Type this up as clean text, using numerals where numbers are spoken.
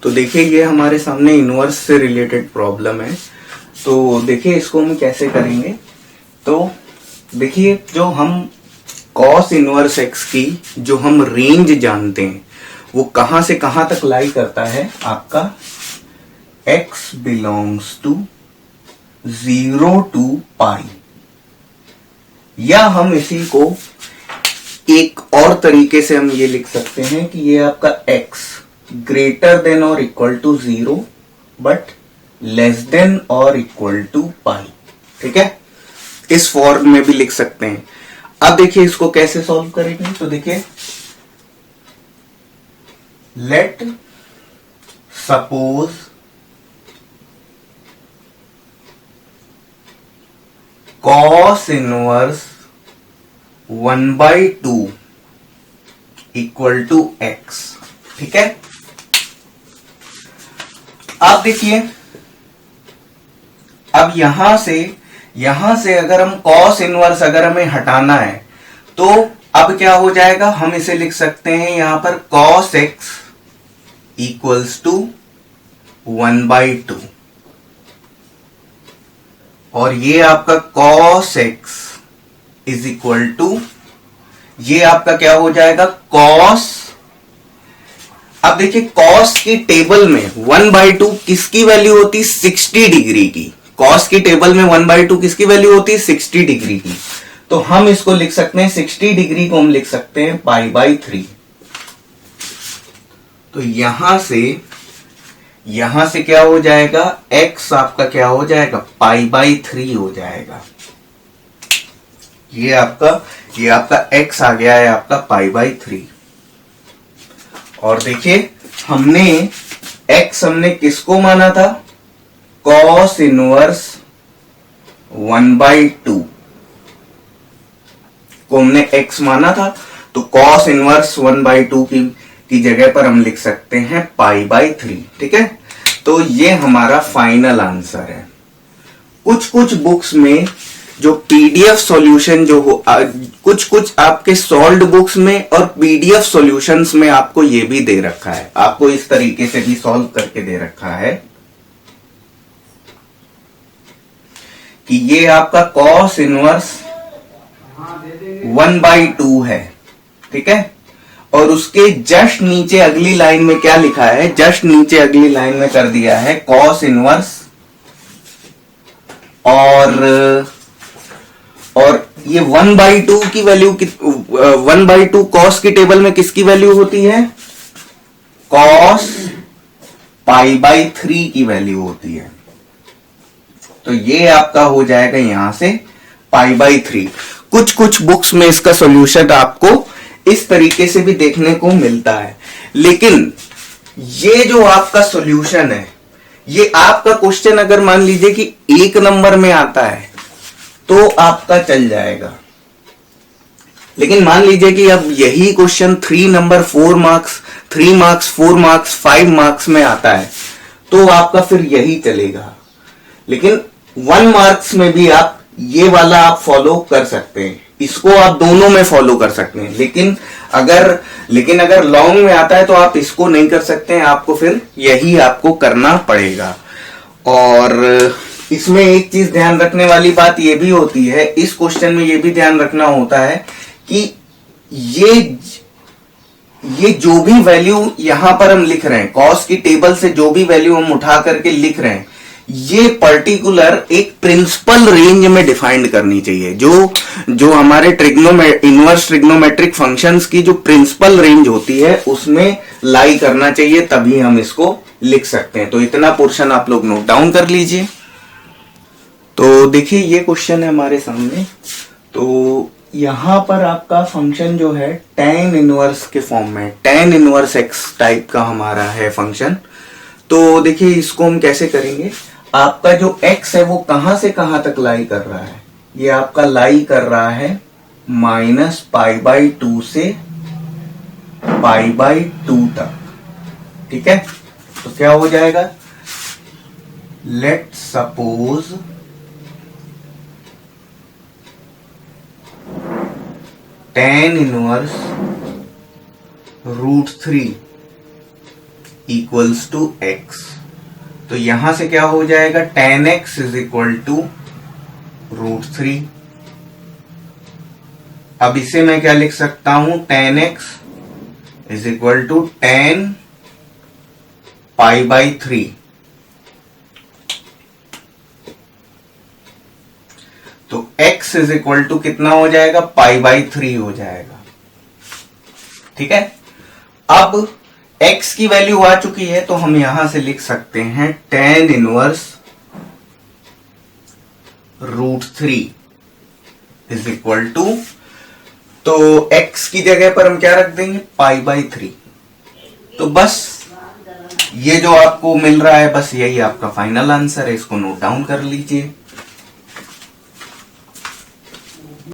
तो देखिए ये हमारे सामने इनवर्स से रिलेटेड प्रॉब्लम है। तो देखिए इसको हम कैसे करेंगे। तो देखिए जो हम कॉस इनवर्स एक्स की जो हम रेंज जानते हैं वो कहां से कहां तक लाई करता है। आपका x बिलोंग्स टू 0 टू पाई, या हम इसी को एक और तरीके से हम ये लिख सकते हैं कि ये आपका x ग्रेटर देन और equal to 0 but less than और इक्वल टू पाई। ठीक है, इस फॉर्म में भी लिख सकते हैं। अब देखिए इसको कैसे सॉल्व करेंगे। तो देखिए let suppose cos inverse 1/2 equal to x। ठीक है, अब देखिए अब यहां से अगर हम कॉस इनवर्स अगर हमें हटाना है तो अब क्या हो जाएगा, हम इसे लिख सकते हैं यहां पर cos x इक्वल्स टू 1/2 और ये आपका cos x is equal to ये आपका क्या हो जाएगा cos। अब देखिए cos की टेबल में 1/2 किसकी वैल्यू होती है 60 डिग्री की। cos की टेबल में 1/2 किसकी वैल्यू होती है 60 डिग्री की। तो हम इसको लिख सकते हैं 60 डिग्री को हम लिख सकते हैं π/3। तो यहां से क्या हो जाएगा, x आपका क्या हो जाएगा π/3 हो जाएगा। ये आपका x आ गया है आपका π/3। और देखिए हमने किसको माना था, cos इनवर्स 1/2 को हमने x माना था। तो cos इनवर्स 1/2 की जगह पर हम लिख सकते हैं π/3। ठीक है, तो ये हमारा फाइनल आंसर है। कुछ बुक्स में जो पीडीएफ सॉल्यूशन जो हो, कुछ आपके सॉल्व्ड बुक्स में और पीडीएफ सॉल्यूशंस में आपको ये भी दे रखा है, आपको इस तरीके से भी सॉल्व करके दे रखा है कि ये आपका cos इनवर्स 1/2 है। ठीक है, और उसके जस्ट नीचे अगली लाइन में क्या लिखा है, जस्ट नीचे अगली लाइन में कर दिया है cos इनवर्स और ये 1/2 की वैल्यू 1/2 cos की टेबल में किसकी वैल्यू होती है, cos π/3 की वैल्यू होती है। तो ये आपका हो जाएगा यहां से π/3। कुछ बुक्स में इसका सॉल्यूशन आपको इस तरीके से भी देखने को मिलता है। लेकिन ये जो आपका सॉल्यूशन है, ये आपका क्वेश्चन अगर मान लीजिए कि 1 नंबर में आता है तो आपका चल जाएगा। लेकिन मान लीजिए कि अब यही question 3 number 4 marks 3 marks 4 marks 5 marks में आता है तो आपका फिर यही चलेगा। लेकिन 1 मार्क्स में भी आप ये वाला आप फॉलो कर सकते हैं, इसको आप दोनों में फॉलो कर सकते हैं। लेकिन अगर लॉन्ग में आता है तो आप इसको नहीं कर सकते हैं, आपको फिर यही आपको करना पड़ेगा। और इसमें एक चीज ध्यान रखने वाली बात ये भी होती है, इस क्वेश्चन में ये भी ध्यान रखना होता है कि ये जो भी वैल्यू यहां पर हम लिख रहे हैं, कॉस की टेबल से जो भी वैल्यू हम उठा करके लिख रहे हैं, ये पर्टिकुलर एक प्रिंसिपल रेंज में डिफाइंड करनी चाहिए। जो हमारे इनवर्स ट्रिग्नोमेट्रिक फंक्शंस की जो प्रिंसिपल रेंज होती है उसमें लाई करना चाहिए, तभी हम इसको लिख सकते हैं। तो इतना पोर्शन आप लोग नोट डाउन कर लीजिए। तो देखिए ये क्वेश्चन है हमारे सामने। तो यहां पर आपका फंक्शन जो है tan इनवर्स के फॉर्म में, tan इनवर्स x टाइप का हमारा है फंक्शन। तो देखिए इसको हम कैसे करेंगे। आपका जो x है वो कहां से कहां तक लाई कर रहा है, ये आपका लाई कर रहा है -π/2 से π/2 तक। ठीक है, तो क्या हो जाएगा, let suppose tan inverse √3 equals to x। तो यहां से क्या हो जाएगा, tan x is equal to √3। अब इसे मैं क्या लिख सकता हूं, tan x is equal to tan π/3। तो x इज इक्वल टू कितना हो जाएगा, π/3 हो जाएगा। ठीक है, अब x की वैल्यू आ चुकी है, तो हम यहां से लिख सकते हैं tan inverse √3 is equal to, तो x की जगह पर हम क्या रख देंगे, π/3। तो बस ये जो आपको मिल रहा है, बस यही आपका फाइनल आंसर है, इसको नोट डाउन कर लीजिए।